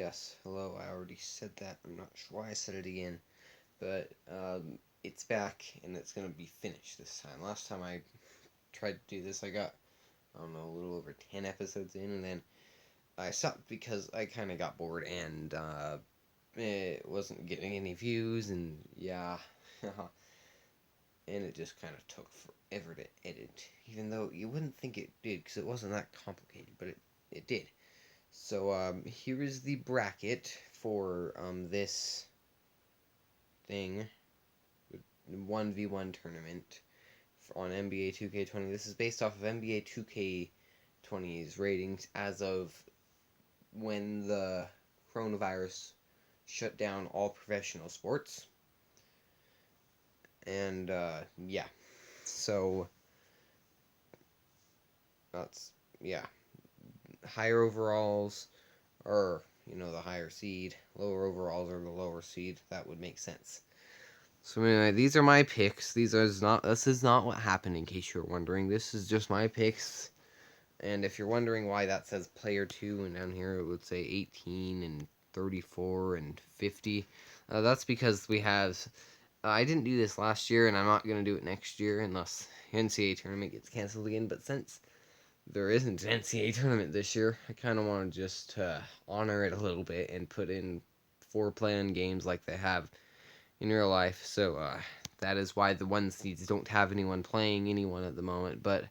Yes, hello. I already said that. I'm not sure why I said it again, but it's back and it's gonna be finished this time. Last time I tried to do this, I got a little over 10 episodes in, and then I stopped because I kind of got bored and it wasn't getting any views, and yeah, and it just kind of took forever to edit, even though you wouldn't think it did because it wasn't that complicated, but it did. So here is the bracket for this thing, 1v1 tournament on NBA 2K20. This is based off of NBA 2K20's ratings as of when the coronavirus shut down all professional sports. And yeah, so that's yeah, higher overalls or the higher seed, lower overalls or the lower seed. That would make sense. So anyway, these are my picks. This is not what happened, in case you're wondering. This is just my picks. And if you're wondering why that says player 2 and down here it would say 18 and 34 and 50, that's because we have I didn't do this last year, and I'm not going to do it next year unless NCAA tournament gets canceled again. But since there isn't an NCAA tournament this year, I kind of want to just honor it a little bit and put in 4 play-in games like they have in real life. So that is why the 1 seeds don't have anyone playing anyone at the moment. But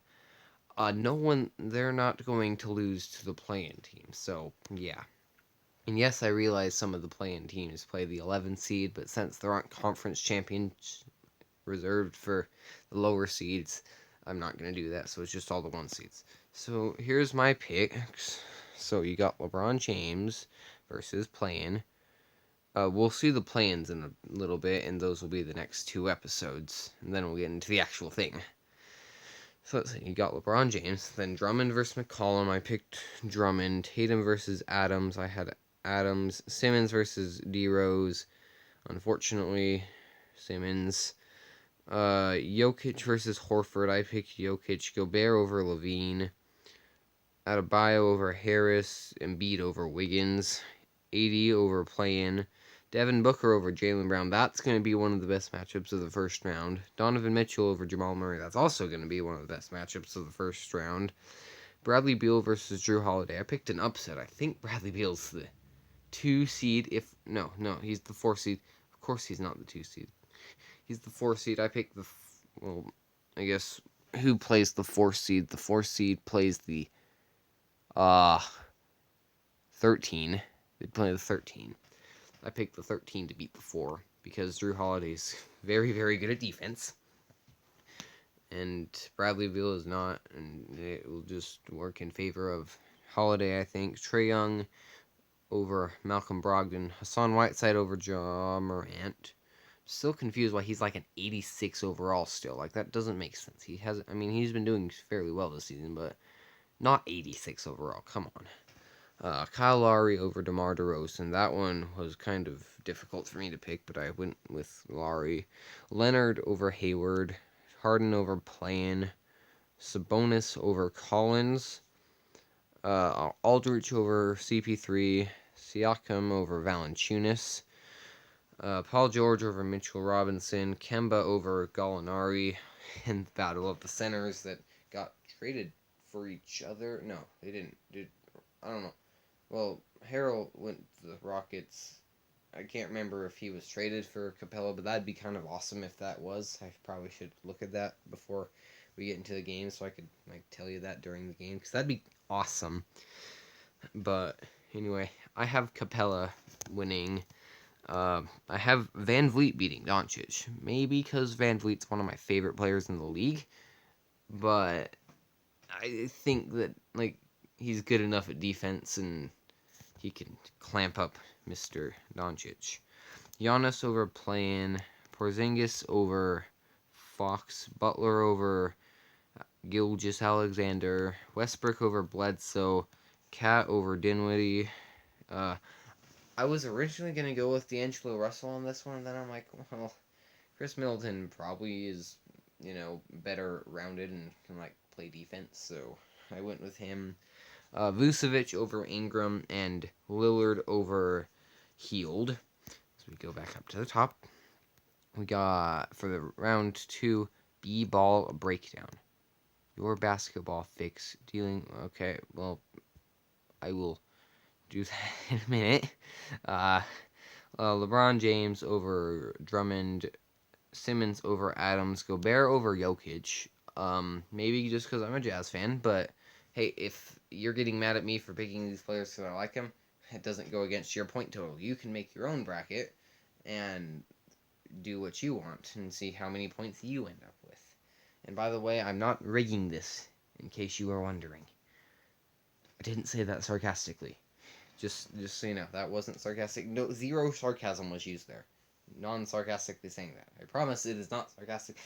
no one, they're not going to lose to the play-in team. So yeah. And yes, I realize some of the play-in teams play the 11 seed, but since there aren't conference champions reserved for the lower seeds, I'm not going to do that. So it's just all the 1 seeds. So here's my picks. So you got LeBron James versus play-in. We'll see the play-ins in a little bit, and those will be the next 2 episodes. And then we'll get into the actual thing. So let's see, you got LeBron James, then Drummond versus McCollum. I picked Drummond. Tatum versus Adams. I had Adams. Simmons versus D Rose. Unfortunately, Simmons. Jokic versus Horford. I picked Jokic. Gobert over Levine. Adebayo over Harris. Embiid over Wiggins. AD over play-in. Devin Booker over Jaylen Brown. That's going to be one of the best matchups of the first round. Donovan Mitchell over Jamal Murray. That's also going to be one of the best matchups of the first round. Bradley Beal versus Drew Holiday. I picked an upset. I think Bradley Beal's the 2 seed. No, he's the 4 seed. Of course he's not the 2 seed. He's the 4 seed. I picked I guess who plays the 4 seed? The 4 seed plays the 13. They play the 13. I picked the 13 to beat the 4 because Drew Holiday's very, very good at defense. And Bradley Beal is not, and it will just work in favor of Holiday, I think. Trae Young over Malcolm Brogdon. Hassan Whiteside over Ja Morant. Still confused why he's like an 86 overall still. Like, that doesn't make sense. He's been doing fairly well this season, but not 86 overall. Come on. Kyle Lowry over DeMar DeRozan. That one was kind of difficult for me to pick, but I went with Lowry. Leonard over Hayward. Harden over Play-in. Sabonis over Collins. Aldridge over CP3. Siakam over Valanciunas. Paul George over Mitchell Robinson. Kemba over Gallinari. And the battle of the centers that got traded for each other. No, they didn't. I don't know. Well, Harrell went to the Rockets. I can't remember if he was traded for Capella, but that'd be kind of awesome if that was. I probably should look at that before we get into the game so I could tell you that during the game, because that'd be awesome. But anyway, I have Capella winning. I have Van Vliet beating Doncic. Maybe because Van Vliet's one of my favorite players in the league, but I think that he's good enough at defense and he can clamp up Mr. Doncic. Giannis over Play-in. Porzingis over Fox. Butler over Gilgeous-Alexander. Westbrook over Bledsoe. Cat over Dinwiddie. I was originally going to go with D'Angelo Russell on this one, and then I'm like, well, Chris Middleton probably is, better rounded and can, play defense, so I went with him. Vucevic over Ingram, and Lillard over Hield. So we go back up to the top. We got, for the round 2, B-ball breakdown. Your basketball fix dealing... Okay, well, I will do that in a minute. LeBron James over Drummond, Simmons over Adams, Gobert over Jokic. Maybe just because I'm a Jazz fan, but hey, if you're getting mad at me for picking these players because I like them, it doesn't go against your point total. You can make your own bracket and do what you want and see how many points you end up with. And by the way, I'm not rigging this, in case you were wondering. I didn't say that sarcastically. Just so you know, that wasn't sarcastic. No, zero sarcasm was used there. Non-sarcastically saying that. I promise it is not sarcastic.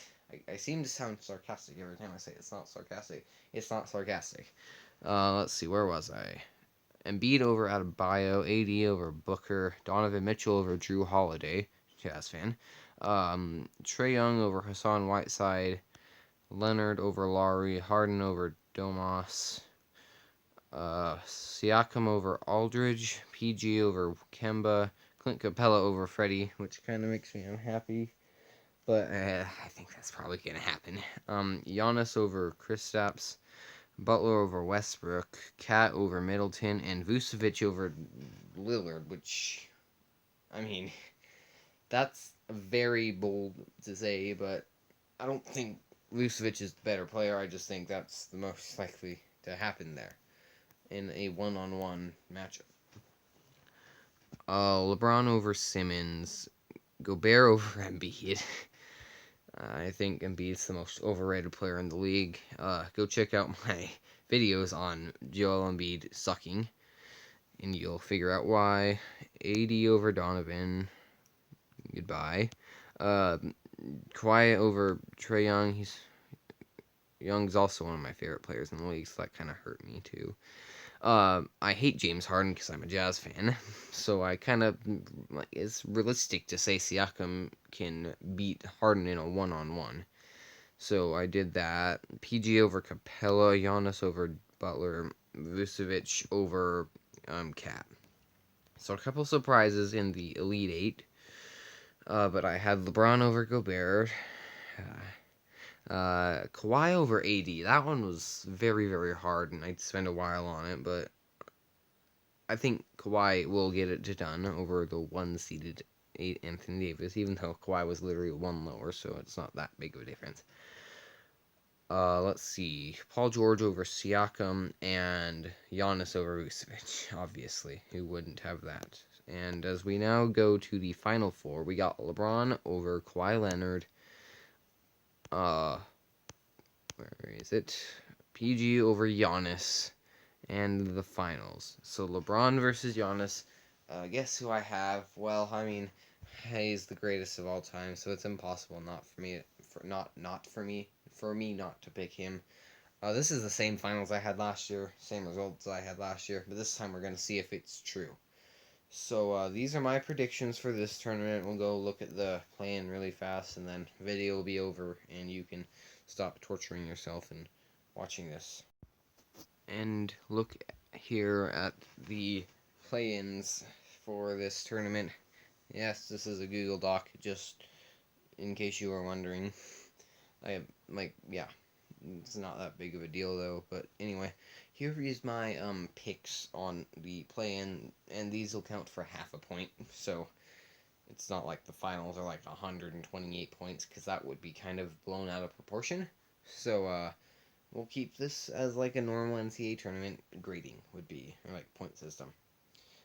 I seem to sound sarcastic every time I say it's not sarcastic. It's not sarcastic. Let's see, where was I? Embiid over Adebayo, AD over Booker, Donovan Mitchell over Drew Holiday, Jazz fan. Trae Young over Hassan Whiteside, Leonard over Lowry, Harden over Domas, Siakam over Aldridge, PG over Kemba, Clint Capella over Freddie, which kind of makes me unhappy, but I think that's probably going to happen. Giannis over Kristaps, Butler over Westbrook, Cat over Middleton, and Vucevic over Lillard, which, I mean, that's very bold to say, but I don't think Vucevic is the better player. I just think that's the most likely to happen there in a one-on-one matchup. LeBron over Simmons, Gobert over Embiid. I think Embiid's the most overrated player in the league. Go check out my videos on Joel Embiid sucking, and you'll figure out why. AD over Donovan. Goodbye. Kawhi over Trae Young. Young's also one of my favorite players in the league, so that kind of hurt me too. I hate James Harden because I'm a Jazz fan, so I kind of like it's realistic to say Siakam can beat Harden in a one-on-one. So I did that. PG over Capella, Giannis over Butler, Vucevic over Cat. So a couple surprises in the Elite Eight, but I had LeBron over Gobert. Kawhi over AD. That one was very, very hard, and I'd spend a while on it, but I think Kawhi will get it done over the one-seeded Anthony Davis, even though Kawhi was literally one lower, so it's not that big of a difference. Let's see. Paul George over Siakam and Giannis over Vucevic, obviously. Who wouldn't have that? And as we now go to the Final Four, we got LeBron over Kawhi Leonard. Where is it? PG over Giannis. And the finals. So LeBron versus Giannis. Guess who I have? Well, I mean, he's the greatest of all time, so it's impossible for me not to pick him. This is the same finals I had last year, same results I had last year, but this time we're gonna see if it's true. So these are my predictions for this tournament. We'll go look at the play-in really fast, and then video will be over, and you can stop torturing yourself and watching this. And look here at the play-ins for this tournament. Yes, this is a Google Doc, just in case you were wondering. I have, yeah, it's not that big of a deal, though. But anyway, here is my picks on the play-in, and these will count for half a point. So it's not like the finals are like 128 points, because that would be kind of blown out of proportion. So, we'll keep this as like a normal NCAA tournament grading would be, or like point system.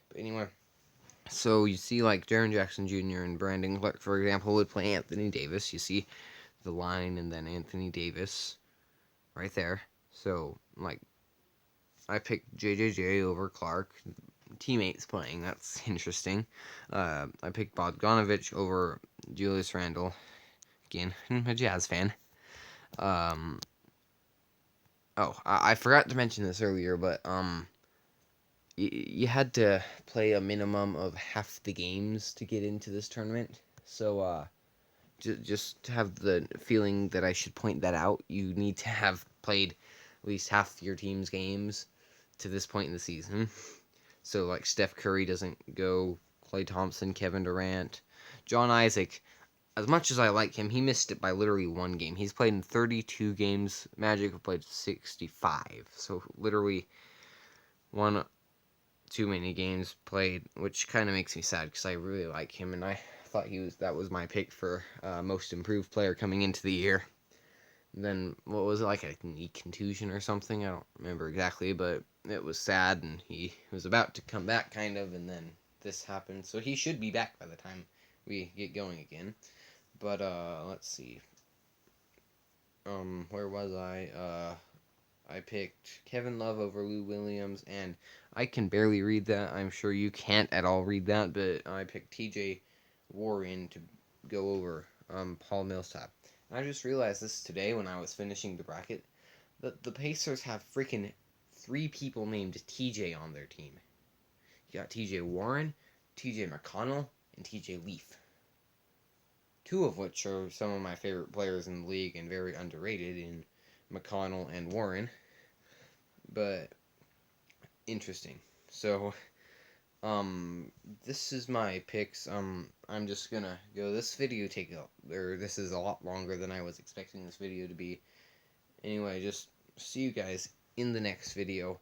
But anyway, so you see like Jaren Jackson Jr. and Brandon Clark, for example, would play Anthony Davis. You see the line and then Anthony Davis right there. So, like, I picked JJJ over Clark. Teammates playing, that's interesting. I picked Bogdanovich over Julius Randle. Again, I'm a Jazz fan. I forgot to mention this earlier, but you had to play a minimum of half the games to get into this tournament. So just to have the feeling that I should point that out, you need to have played at least half your team's games to this point in the season. So, like, Steph Curry doesn't go, Klay Thompson, Kevin Durant, John Isaac. As much as I like him, he missed it by literally one game. He's played in 32 games. Magic have played 65. So, literally, one too many games played, which kind of makes me sad because I really like him, and I thought that was my pick for most improved player coming into the year. And then what was it, like a knee contusion or something? I don't remember exactly, but it was sad, and he was about to come back kind of, and then this happened. So he should be back by the time we get going again. But let's see. Where was I? I picked Kevin Love over Lou Williams, and I can barely read that. I'm sure you can't at all read that, but I picked TJ Warren to go over Paul Millsap. And I just realized this today when I was finishing the bracket that the Pacers have freaking 3 people named TJ on their team. You got TJ Warren, TJ McConnell, and TJ Leaf. 2 of which are some of my favorite players in the league and very underrated in McConnell and Warren. But interesting. So, this is my picks. I'm just gonna go. This is a lot longer than I was expecting this video to be. Anyway, just see you guys in the next video.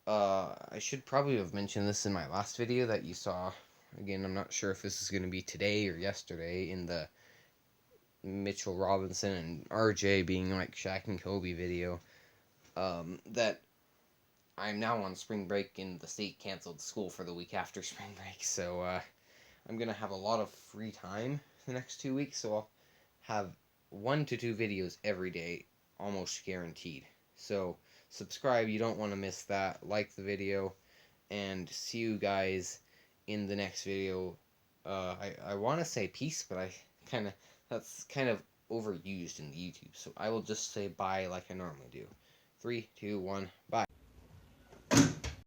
I should probably have mentioned this in my last video that you saw. Again, I'm not sure if this is gonna be today or yesterday in the Mitchell Robinson and RJ being like Shaq and Kobe video. That I'm now on spring break and the state canceled school for the week after spring break, so I'm going to have a lot of free time the next 2 weeks, so I'll have 1 to 2 videos every day, almost guaranteed. So subscribe, you don't want to miss that, like the video, and see you guys in the next video. I want to say peace, but that's kind of overused in the YouTube, so I will just say bye like I normally do. 3, 2, 1, bye.